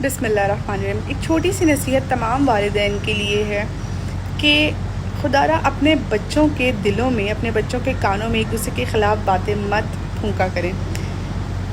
बिस्मिल्लाहिर्रहमानिर्रहीम। एक छोटी सी नसीहत तमाम वालिदैन के लिए है कि खुदारा अपने बच्चों के दिलों में, अपने बच्चों के कानों में एक दूसरे के ख़िलाफ़ बातें मत फूंका करें।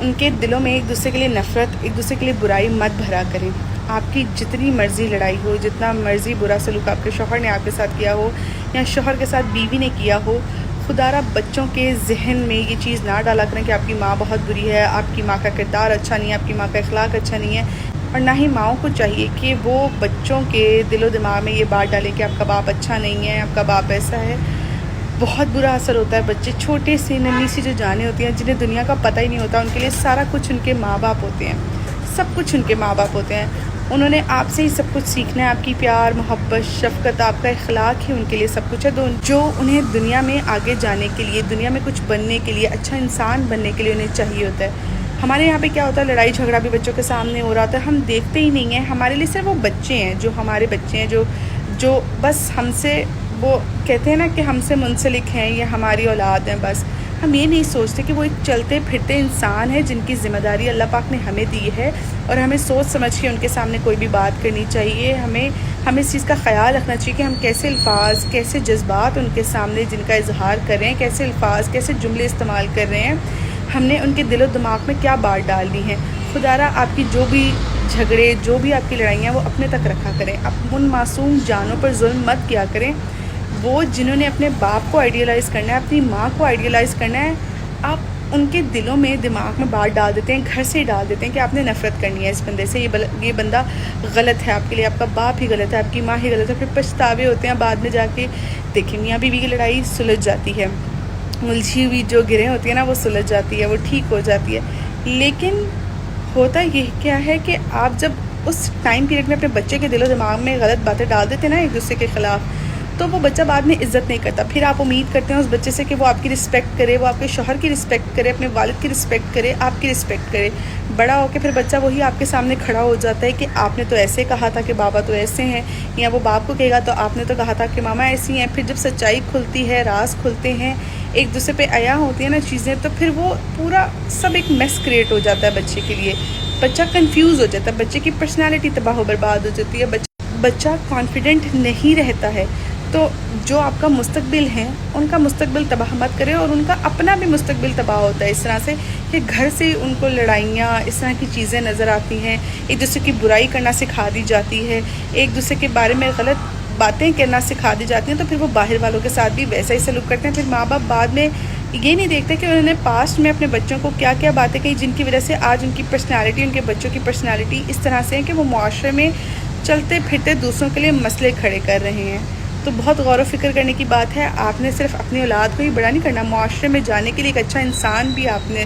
उनके दिलों में एक दूसरे के लिए नफ़रत, एक दूसरे के लिए बुराई मत भरा करें। आपकी जितनी मर्ज़ी लड़ाई हो, जितना मर्ज़ी बुरा सलूक आपके शौहर ने आपके साथ किया हो या शौहर के साथ बीवी ने किया हो, खुदारा बच्चों के जहन में ये चीज़ ना डाला करें कि आपकी माँ बहुत बुरी है, आपकी माँ का किरदार अच्छा नहीं है, आपकी माँ का अखलाक अच्छा नहीं है। और ना ही माँओं को चाहिए कि वो बच्चों के दिलो दिमाग में ये बात डालें कि आपका बाप अच्छा नहीं है, आपका बाप ऐसा है। बहुत बुरा असर होता है। बच्चे छोटे से नन्ही सी जो जाने होती हैं, जिन्हें दुनिया का पता ही नहीं होता, उनके लिए सारा कुछ उनके माँ बाप होते हैं, सब कुछ उनके माँ बाप होते हैं। उन्होंने आपसे ही सब कुछ सीखना है। आपकी प्यार, मोहब्बत, शफ़क़त, आपका अखलाक ही उनके लिए सब कुछ है। तो जो उन्हें दुनिया में आगे जाने के लिए, दुनिया में कुछ बनने के लिए, अच्छा इंसान बनने के लिए उन्हें चाहिए होता है। हमारे यहाँ पे क्या होता है, लड़ाई झगड़ा भी बच्चों के सामने हो रहा होता है, हम देखते ही नहीं हैं। हमारे लिए सिर्फ वो बच्चे हैं, जो हमारे बच्चे हैं, जो बस हमसे, वो कहते हैं ना कि हमसे मुंसलिक हैं, ये हमारी औलाद हैं। बस हम ये नहीं सोचते कि वो एक चलते फिरते इंसान है जिनकी ज़िम्मेदारी अल्लाह पाक ने हमें दी है, और हमें सोच समझ के उनके सामने कोई भी बात करनी चाहिए। हमें इस चीज़ का ख्याल रखना चाहिए कि हम कैसे अल्फाज, कैसे जज्बात उनके सामने जिनका इजहार कर रहे हैं, कैसे अल्फाज, कैसे जुमले इस्तेमाल कर रहे हैं, हमने उनके दिलो दिमाग में क्या बात डालनी है। खुदारा आपकी जो भी झगड़े, जो भी आपकी लड़ाइयाँ, वो अपने तक रखा करें। आप उन मासूम जानों पर जुल्म मत किया करें। वो जिन्होंने अपने बाप को आइडियलाइज़ करना है, अपनी माँ को आइडियलाइज़ करना है, आप उनके दिलों में, दिमाग में बात डाल देते हैं, घर से ही डाल देते हैं कि आपने नफ़रत करनी है इस बंदे से, ये बंदा गलत है आपके लिए, आपका बाप ही गलत है, आपकी माँ ही गलत है। फिर पछतावे होते हैं बाद में जाके। देखिए, मियाँ बीवी की लड़ाई सुलझ जाती है, उलझी हुई जो गिरें होती है ना, वो सुलझ जाती है, वो ठीक हो जाती है। लेकिन होता ये क्या है कि आप जब उस टाइम पीरियड में अपने बच्चे के दिलो दिमाग में गलत बातें डाल देते हैं ना एक दूसरे के ख़िलाफ़, तो वो बच्चा बाद में इज़्ज़त नहीं करता। फिर आप उम्मीद करते हैं उस बच्चे से कि वो आपकी रिस्पेक्ट करे, वो आपके शौहर की रिस्पेक्ट करे, अपने वालिद की रिस्पेक्ट करे, आपकी रिस्पेक्ट करे। बड़ा होकर फिर बच्चा वही आपके सामने खड़ा हो जाता है कि आपने तो ऐसे कहा था कि बाबा तो ऐसे हैं, या वो बाप को कहेगा तो आपने तो कहा था कि मामा ऐसी हैं। फिर जब सच्चाई खुलती है, राज खुलते हैं, एक दूसरे पे आया होती है ना चीज़ें, तो फिर वो पूरा सब एक मेस क्रिएट हो जाता है बच्चे के लिए। बच्चा कंफ्यूज हो जाता है, बच्चे की पर्सनालिटी तबाह बर्बाद हो जाती है, बच्चा कॉन्फिडेंट नहीं रहता है। तो जो आपका मुस्तकबिल है, उनका मुस्तकबिल तबाह मत करें, और उनका अपना भी मुस्तकबिल तबाह होता है इस तरह से कि घर से उनको लड़ाइयाँ, इस तरह की चीज़ें नज़र आती हैं, एक दूसरे की बुराई करना सिखा दी जाती है, एक दूसरे के बारे में गलत बातें करना सिखा दी जाती हैं। तो फिर वो बाहर वालों के साथ भी वैसा ही सलूक करते हैं। फिर माँ बाप बाद में ये नहीं देखते कि उन्होंने पास्ट में अपने बच्चों को क्या क्या बातें कही, जिनकी वजह से आज उनकी पर्सनैलिटी, उनके बच्चों की पर्सनैलिटी इस तरह से है कि वो मुआशरे में चलते फिरते दूसरों के लिए मसले खड़े कर रहे हैं। तो बहुत गौर व फिक्र करने की बात है। आपने सिर्फ अपनी औलाद को ही बड़ा नहीं करना, मुआशरे में जाने के लिए एक अच्छा इंसान भी आपने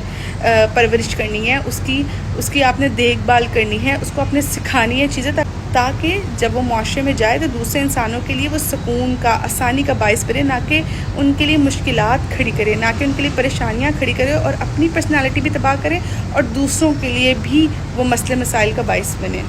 परवरिश करनी है, उसकी आपने देखभाल करनी है, उसको आपने सिखानी है चीज़ें, ताकि जब वो मुआशरे में जाए तो दूसरे इंसानों के लिए वो सुकून का, आसानी का बाइस बने, ना कि उनके लिए मुश्किलात खड़ी करे, ना कि उनके लिए परेशानियाँ खड़ी करे, और अपनी पर्सनालिटी भी तबाह करे और दूसरों के लिए भी वो मसले मसाइल का बाइस बने।